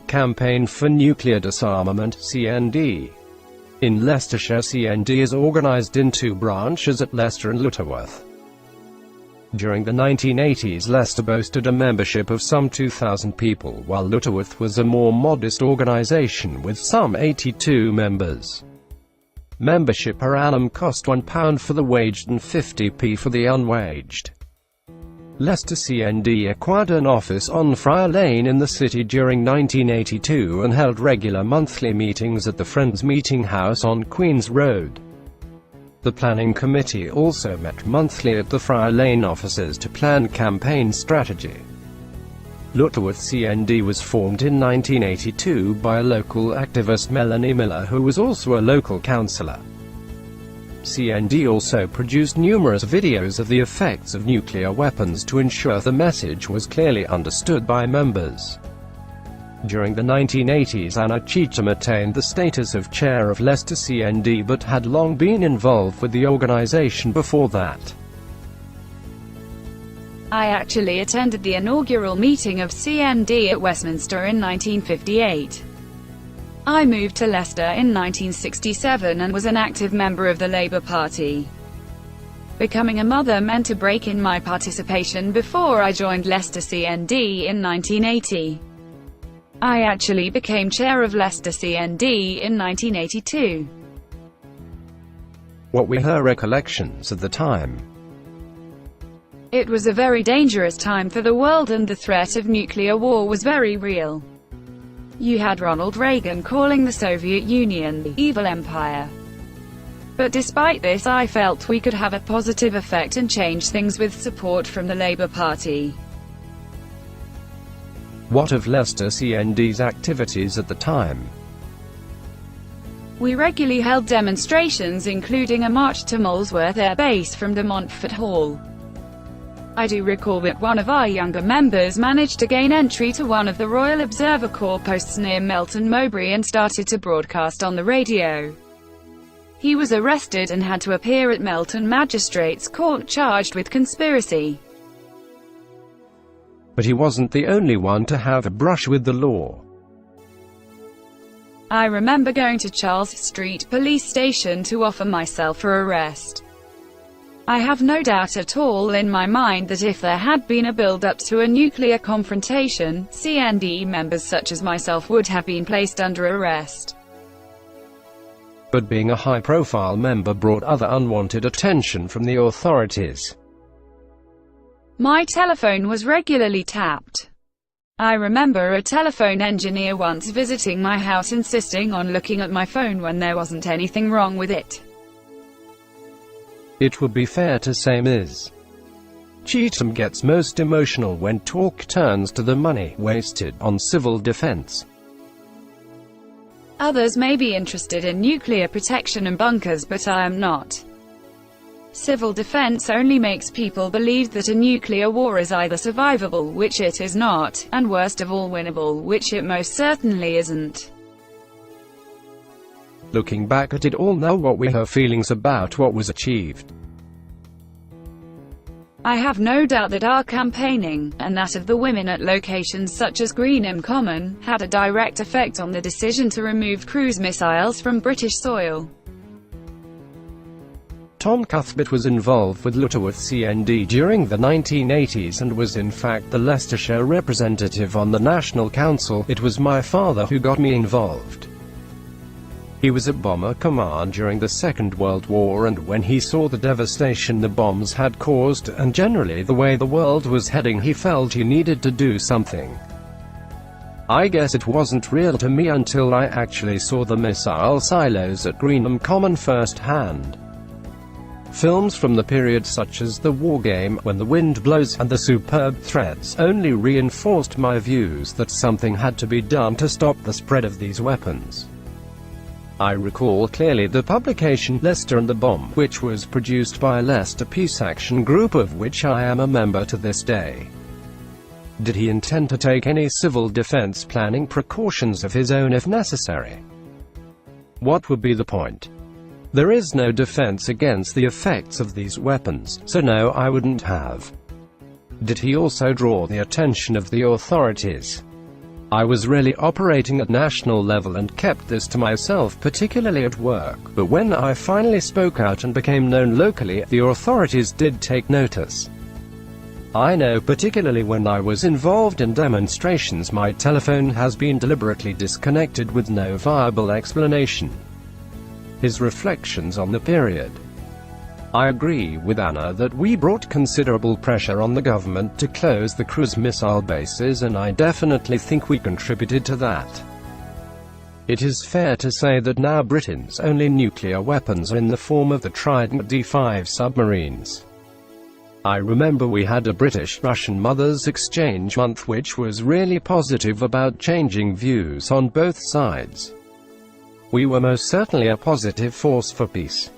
Campaign for Nuclear Disarmament (CND). In Leicestershire, CND is organised in two branches at Leicester and Lutterworth. During the 1980s, Leicester boasted a membership of some 2,000 people, while Lutterworth was a more modest organisation with some 82 members. Membership per annum cost £1 for the waged and 50p for the unwaged. Leicester CND acquired an office on Friar Lane in the city during 1982 and held regular monthly meetings at the Friends Meeting House on Queen's Road. The planning committee also met monthly at the Friar Lane offices to plan campaign strategy. Lutterworth CND was formed in 1982 by a local activist, Melanie Miller, who was also a local councillor. CND also produced numerous videos of the effects of nuclear weapons to ensure the message was clearly understood by members. During the 1980s, Anna Cheetham attained the status of chair of Leicester CND but had long been involved with the organisation before that. I actually attended the inaugural meeting of CND at Westminster in 1958. I moved to Leicester in 1967 and was an active member of the Labour Party. Becoming a mother meant a break in my participation before I joined Leicester CND in 1980. I actually became chair of Leicester CND in 1982. What were her recollections at the time? It was a very dangerous time for the world and the threat of nuclear war was very real. You had Ronald Reagan calling the Soviet Union the evil empire. But despite this, I felt we could have a positive effect and change things with support from the Labour Party. What of Leicester CND's activities at the time? We regularly held demonstrations, including a march to Molesworth Air Base from de Montfort Hall. I do recall that one of our younger members managed to gain entry to one of the Royal Observer Corps posts near Melton Mowbray and started to broadcast on the radio. He was arrested and had to appear at Melton Magistrates Court charged with conspiracy. But he wasn't the only one to have a brush with the law. I remember going to Charles Street Police Station to offer myself for arrest. I have no doubt at all in my mind that if there had been a build-up to a nuclear confrontation, CND members such as myself would have been placed under arrest. But being a high-profile member brought other unwanted attention from the authorities. My telephone was regularly tapped. I remember a telephone engineer once visiting my house insisting on looking at my phone when there wasn't anything wrong with it. It would be fair to say Ms. Cheetham gets most emotional when talk turns to the money wasted on civil defense. Others may be interested in nuclear protection and bunkers, but I am not. Civil defense only makes people believe that a nuclear war is either survivable, which it is not, and worst of all winnable, which it most certainly isn't. Looking back at it all now, what were her feelings about what was achieved? I have no doubt that our campaigning, and that of the women at locations such as Greenham Common, had a direct effect on the decision to remove cruise missiles from British soil. Tom Cuthbert was involved with Lutterworth CND during the 1980s and was in fact the Leicestershire representative on the National Council. It was my father who got me involved. He was at Bomber Command during the Second World War, and when he saw the devastation the bombs had caused, and generally the way the world was heading, he felt he needed to do something. I guess it wasn't real to me until I actually saw the missile silos at Greenham Common firsthand. Films from the period such as The War Game, When the Wind Blows, and The Superb Threats only reinforced my views that something had to be done to stop the spread of these weapons. I recall clearly the publication Leicester and the Bomb, which was produced by Leicester Peace Action Group, of which I am a member to this day. Did he intend to take any civil defense planning precautions of his own if necessary? What would be the point? There is no defense against the effects of these weapons, so no, I wouldn't have. Did he also draw the attention of the authorities? I was really operating at national level and kept this to myself, particularly at work, but when I finally spoke out and became known locally, the authorities did take notice. I know particularly when I was involved in demonstrations my telephone has been deliberately disconnected with no viable explanation. His reflections on the period. I agree with Anna that we brought considerable pressure on the government to close the cruise missile bases, and I definitely think we contributed to that. It is fair to say that now Britain's only nuclear weapons are in the form of the Trident D5 submarines. I remember we had a British-Russian Mothers Exchange month which was really positive about changing views on both sides. We were most certainly a positive force for peace.